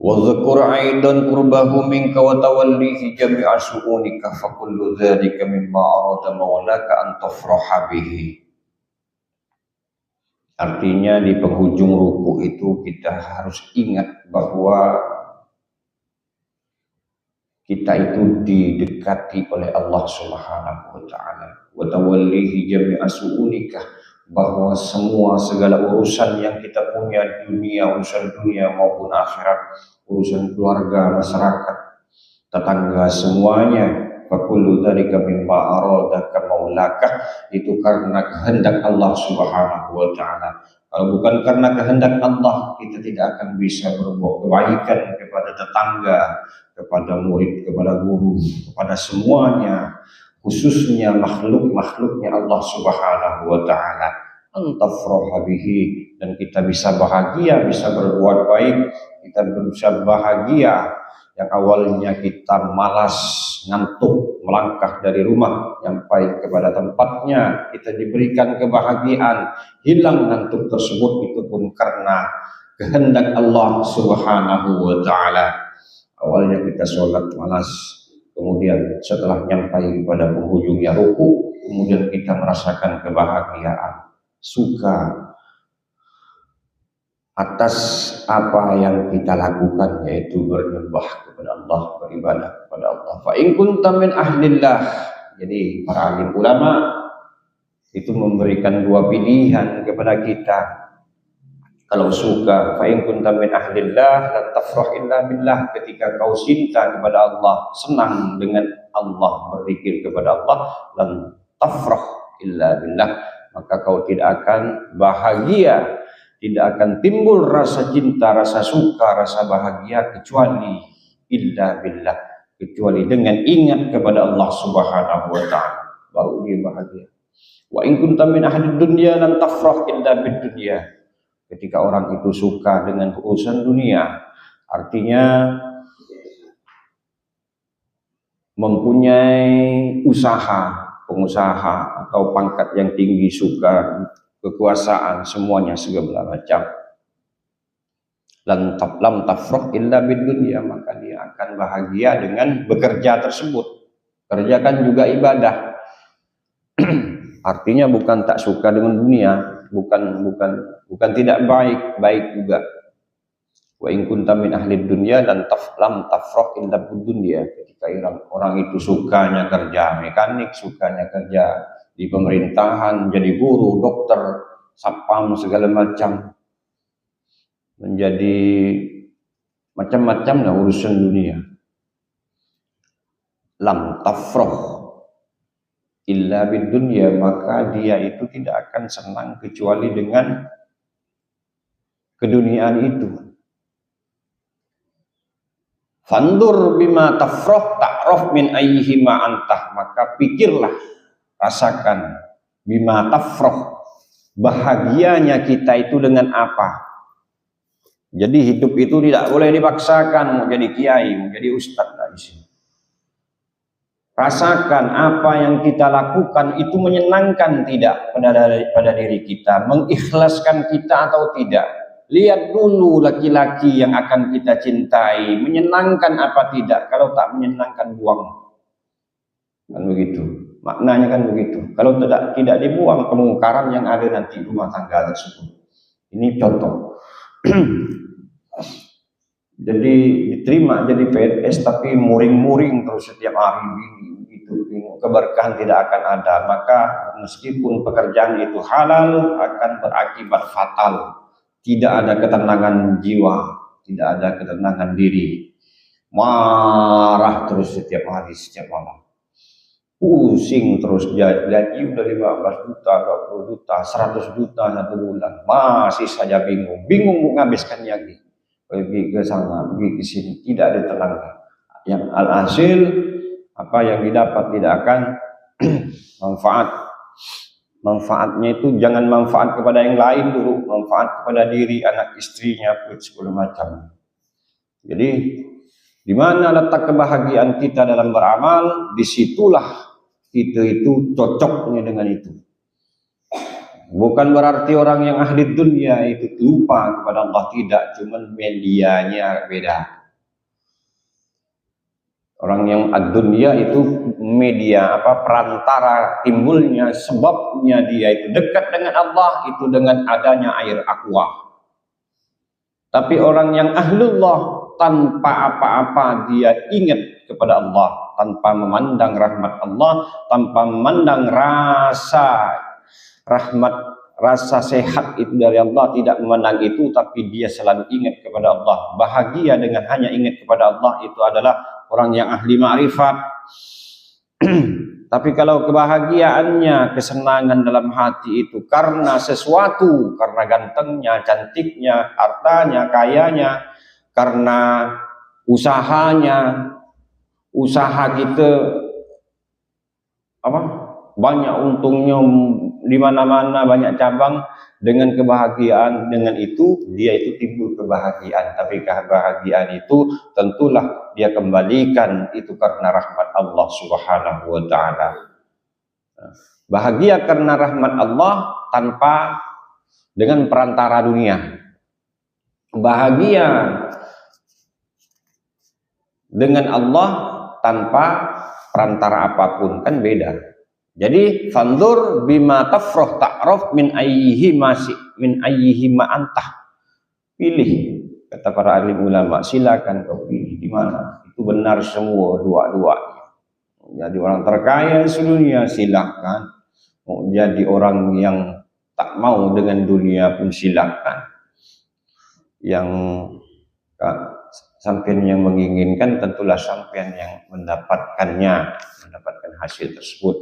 وَاذْكُرْ أَيْضًا قُرْبَهُ مِنْكَ وَتَوَلِّيهِ جَمِيعَ شُؤُونِكَ فَكُلُّ ذَلِكَ مِمَّا أَرَادَ مَوْلَاكَ أَنْ تَفْرَحَ بِهِ. Artinya di penghujung ruku itu kita harus ingat bahwa kita itu didekati oleh Allah Subhanahu wa taala. Wa tawallihi jami'a su'unika, bahwa semua segala urusan yang kita punya di dunia, urusan dunia maupun akhirat, urusan keluarga, masyarakat, tetangga, semuanya, fakullu dzalika mimma aradaka maulaka, itu karena kehendak Allah Subhanahu wa taala. Kalau bukan karena kehendak Allah, kita tidak akan bisa berbuat kebaikan kepada tetangga, kepada murid, kepada guru, kepada semuanya, khususnya makhluknya Allah Subhanahu wa taala. Antafroha bihi, dan kita bisa bahagia, bisa berbuat baik, kita bisa bahagia. Yang awalnya kita malas, ngantuk, melangkah dari rumah sampai kepada tempatnya, kita diberikan kebahagiaan, hilang ngantuk tersebut, itu pun karena kehendak Allah Subhanahu wa taala. Awalnya kita sholat malas, kemudian setelah nyampai pada penghujungnya ruku, kemudian kita merasakan kebahagiaan, suka atas apa yang kita lakukan, yaitu bernyembah kepada Allah, beribadah kepada Allah. Fa in kunta min ahlillah. Jadi para alim ulama itu memberikan dua pilihan kepada kita. Kalau suka, fa in kunta min ahlillah la tafrah illa billah, ketika kau cinta kepada Allah, senang dengan Allah, berzikir kepada Allah, lan tafrah illa billah, maka kau tidak akan bahagia, tidak akan timbul rasa cinta, rasa suka, rasa bahagia kecuali illa billah, kecuali dengan ingat kepada Allah Subhanahu wa taala, baru dia bahagia. Wa in kunta min ahli dunya lan tafrah illa bid dunya. Ketika orang itu suka dengan urusan dunia, artinya mempunyai usaha, pengusaha atau pangkat yang tinggi, suka kekuasaan, semuanya segala macam, lam tafrah illa bid dunya, maka dia akan bahagia dengan bekerja tersebut. Kerjakan juga ibadah. Artinya bukan tak suka dengan dunia, bukan tidak baik juga. Wa in kunta min ahli dunya dan lam tafrah illa bid dunya, ketika orang itu sukanya kerja mekanik, sukanya kerja di pemerintahan, jadi guru, dokter, satpam, segala macam, menjadi macam-macam lah urusan dunia. Lam tafrah illa bid dunya, maka dia itu tidak akan senang kecuali dengan keduniaan itu. Fandur bima tafrah ta'raf min ayyihi ma antah, maka pikirlah, rasakan bima tafrah, bahagianya kita itu dengan apa. Jadi hidup itu tidak boleh dipaksakan, mau jadi kiai, mau jadi ustadz di sini. Rasakan apa yang kita lakukan itu menyenangkan tidak pada diri kita, mengikhlaskan kita atau tidak. Lihat dulu laki-laki yang akan kita cintai, menyenangkan apa tidak. Kalau tak menyenangkan, buang. Kan begitu. Maknanya kan begitu. Kalau tidak dibuang, kemungkaran yang ada nanti rumah tangga tersebut. Ini contoh. Jadi diterima jadi PNS tapi muring-muring terus setiap hari, gitu, keberkahan tidak akan ada. Maka meskipun pekerjaan itu halal, akan berakibat fatal. Tidak ada ketenangan jiwa, tidak ada ketenangan diri, marah terus setiap hari, setiap malam, pusing terus, gaji udah 15 juta, 20 juta, 100 juta satu bulan, masih saja bingung mau menghabiskan lagi, pergi ke sana, pergi ke sini, tidak ada tenang. Yang alhasil apa yang didapat tidak akan manfaatnya itu jangan manfaat kepada yang lain dulu, manfaat kepada diri, anak istrinya, segala macam. Jadi di mana letak kebahagiaan kita dalam beramal, disitulah kita itu cocoknya dengan itu. Bukan berarti orang yang ahli dunia itu lupa kepada Allah, tidak, cuman medianya beda. Orang yang ad-dunya itu media perantara timbulnya, sebabnya dia itu dekat dengan Allah itu dengan adanya air aqua. Tapi orang yang ahlullah tanpa apa-apa dia ingat kepada Allah, tanpa memandang rahmat Allah, tanpa memandang rasa rahmat, rasa sehat itu dari Allah, tidak memandang itu, tapi dia selalu ingat kepada Allah. Bahagia dengan hanya ingat kepada Allah itu adalah orang yang ahli ma'rifat. Tapi kalau kebahagiaannya, kesenangan dalam hati itu karena sesuatu, karena gantengnya, cantiknya, hartanya, kayanya, karena usahanya, usaha kita banyak untungnya di mana-mana, banyak cabang, dengan kebahagiaan, dengan itu dia itu timbul kebahagiaan. Tapi kebahagiaan itu tentulah dia kembalikan itu karena rahmat Allah Subhanahu wa taala. Bahagia karena rahmat Allah tanpa dengan perantara dunia. Bahagia dengan Allah tanpa perantara apapun, kan beda. Jadi fandur bima tafrah ta'raf min ayyihi ma antah. Pilih, kata para alim ulama, silakan kau pilih di mana. Itu benar semua dua-duanya. Jadi orang terkaya di dunia silakan. Mau jadi orang yang tak mau dengan dunia pun silakan. Yang sampean yang menginginkan tentulah sampean yang mendapatkannya, mendapatkan hasil tersebut.